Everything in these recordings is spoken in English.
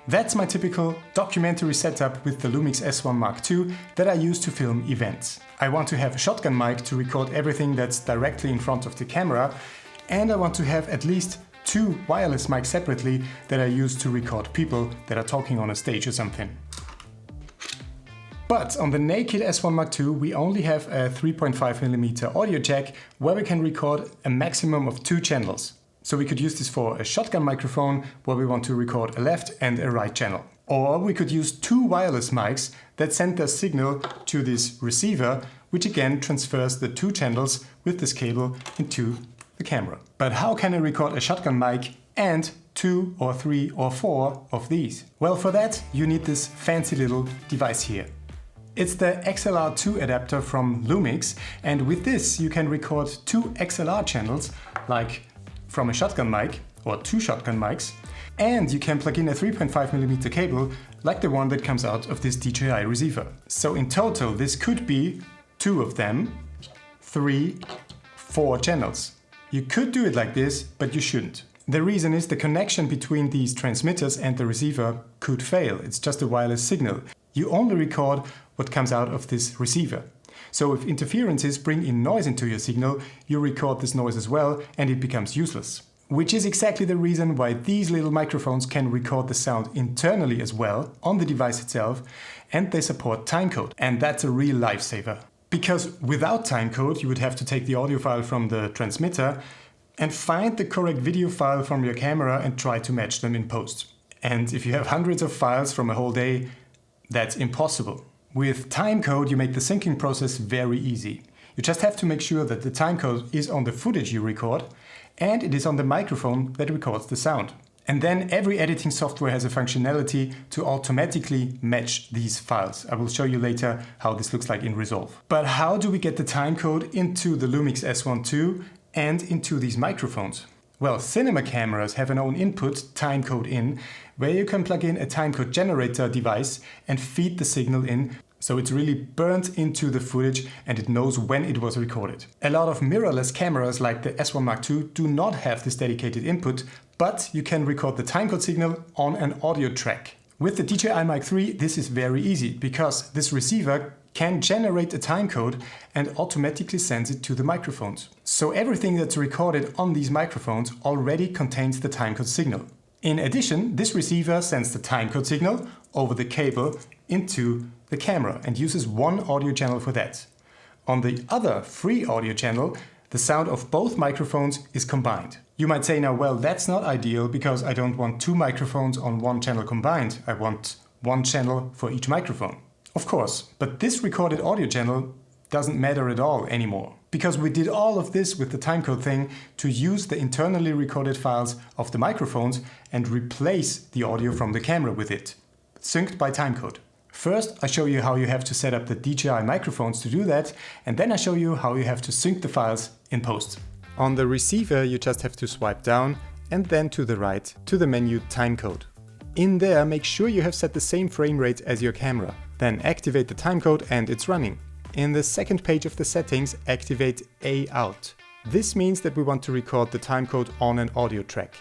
That's my typical documentary setup with the Lumix S1 Mark II that I use to film events. I want to have a shotgun mic to record everything that's directly in front of the camera, and I want to have at least 2 wireless mics separately that I use to record people that are talking on a stage or something. But on the naked S1 Mark II we only have a 3.5mm audio jack where we can record a maximum of 2 channels. So we could use this for a shotgun microphone where we want to record a left and a right channel. Or we could use 2 wireless mics that send their signal to this receiver, which again transfers the 2 channels with this cable into the camera. But how can I record a shotgun mic and 2 or 3 or 4 of these? Well, for that you need this fancy little device here. It's the XLR2 adapter from Lumix, and with this you can record 2 XLR channels, like from a shotgun mic or 2 shotgun mics, and you can plug in a 3.5mm cable like the one that comes out of this DJI receiver. So in total this could be 2 of them, 3, 4 channels. You could do it like this, but you shouldn't. The reason is the connection between these transmitters and the receiver could fail. It's just a wireless signal. You only record what comes out of this receiver. So if interferences bring in noise into your signal, you record this noise as well and it becomes useless. Which is exactly the reason why these little microphones can record the sound internally as well on the device itself, and they support timecode. And that's a real lifesaver. Because without timecode you would have to take the audio file from the transmitter and find the correct video file from your camera and try to match them in post. And if you have hundreds of files from a whole day, that's impossible. With timecode you make the syncing process very easy. You just have to make sure that the timecode is on the footage you record and it is on the microphone that records the sound. And then every editing software has a functionality to automatically match these files. I will show you later how this looks like in Resolve. But how do we get the timecode into the Lumix S1II and into these microphones? Well, cinema cameras have an own input, timecode in, where you can plug in a timecode generator device and feed the signal in, so it's really burnt into the footage and it knows when it was recorded. A lot of mirrorless cameras like the S1 Mark II do not have this dedicated input, but you can record the timecode signal on an audio track. With the DJI Mic3 this is very easy, because this receiver can generate a timecode and automatically sends it to the microphones. So everything that's recorded on these microphones already contains the timecode signal. In addition, this receiver sends the timecode signal over the cable into the camera and uses 1 audio channel for that. On the other free audio channel, the sound of both microphones is combined. You might say now, well, that's not ideal because I don't want 2 microphones on 1 channel combined. I want 1 channel for each microphone. Of course, but this recorded audio channel doesn't matter at all anymore, because we did all of this with the timecode thing to use the internally recorded files of the microphones and replace the audio from the camera with it, synced by timecode. First, I show you how you have to set up the DJI microphones to do that, and then I show you how you have to sync the files in post. On the receiver you just have to swipe down and then to the right to the menu timecode. In there make sure you have set the same frame rate as your camera. Then activate the timecode and it's running. In the second page of the settings, activate A out. This means that we want to record the timecode on an audio track.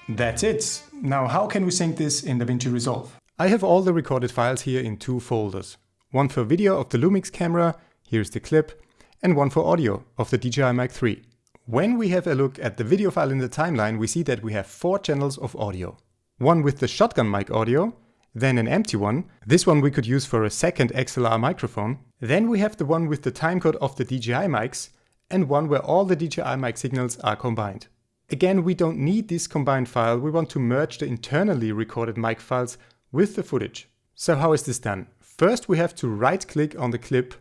That's it. Now how can we sync this in Davinci Resolve? I have all the recorded files here in 2 folders. One for video of the Lumix camera, here's the clip, and one for audio of the DJI Mic3. When we have a look at the video file in the timeline, we see that we have 4 channels of audio. One with the shotgun mic audio, then an empty one. This one we could use for a second XLR microphone. Then we have the one with the timecode of the DJI mics, and one where all the DJI mic signals are combined. Again, we don't need this combined file, we want to merge the internally recorded mic files with the footage. So how is this done? First we have to right click on the clip,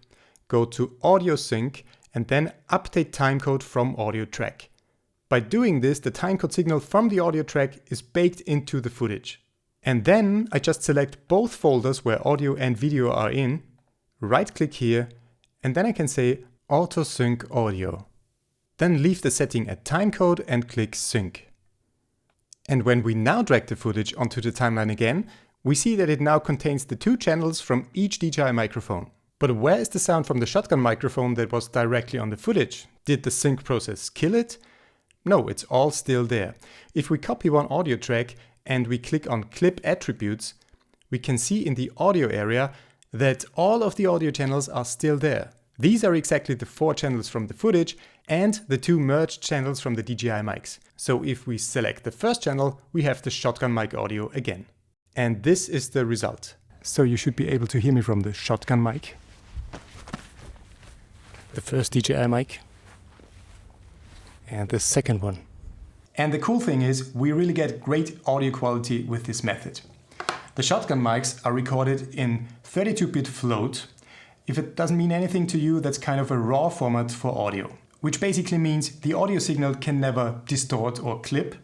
go to Audio Sync and then update timecode from audio track. By doing this, the timecode signal from the audio track is baked into the footage. And then I just select both folders where audio and video are in, right click here, and then I can say Auto Sync Audio. Then leave the setting at timecode and click Sync. And when we now drag the footage onto the timeline again, we see that it now contains the 2 channels from each DJI microphone. But where is the sound from the shotgun microphone that was directly on the footage? Did the sync process kill it? No, it's all still there. If we copy one audio track and we click on Clip Attributes, we can see in the audio area that all of the audio channels are still there. These are exactly the 4 channels from the footage and the 2 merged channels from the DJI mics. So if we select the first channel, we have the shotgun mic audio again. And this is the result. So you should be able to hear me from the shotgun mic, the first DJI mic, and the second one. And the cool thing is, we really get great audio quality with this method. The shotgun mics are recorded in 32-bit float. If it doesn't mean anything to you, that's kind of a raw format for audio, which basically means the audio signal can never distort or clip,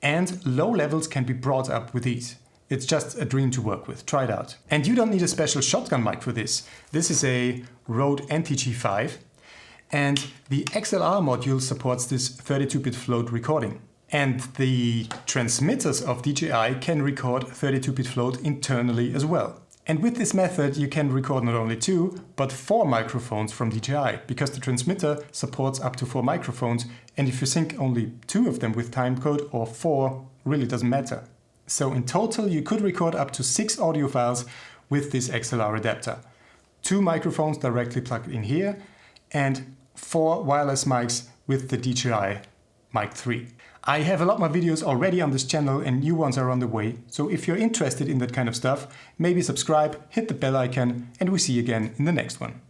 and low levels can be brought up with ease. It's just a dream to work with. Try it out. And you don't need a special shotgun mic for this. This is a Rode NTG5, and the XLR module supports this 32-bit float recording. And the transmitters of DJI can record 32-bit float internally as well. And with this method, you can record not only 2, but 4 microphones from DJI, because the transmitter supports up to 4 microphones, and if you sync only 2 of them with timecode or 4, really doesn't matter. So in total, you could record up to 6 audio files with this XLR adapter. 2 microphones directly plugged in here, and 4 wireless mics with the DJI Mic 3. I have a lot more videos already on this channel and new ones are on the way, so if you're interested in that kind of stuff, maybe subscribe, hit the bell icon, and we'll see you again in the next one.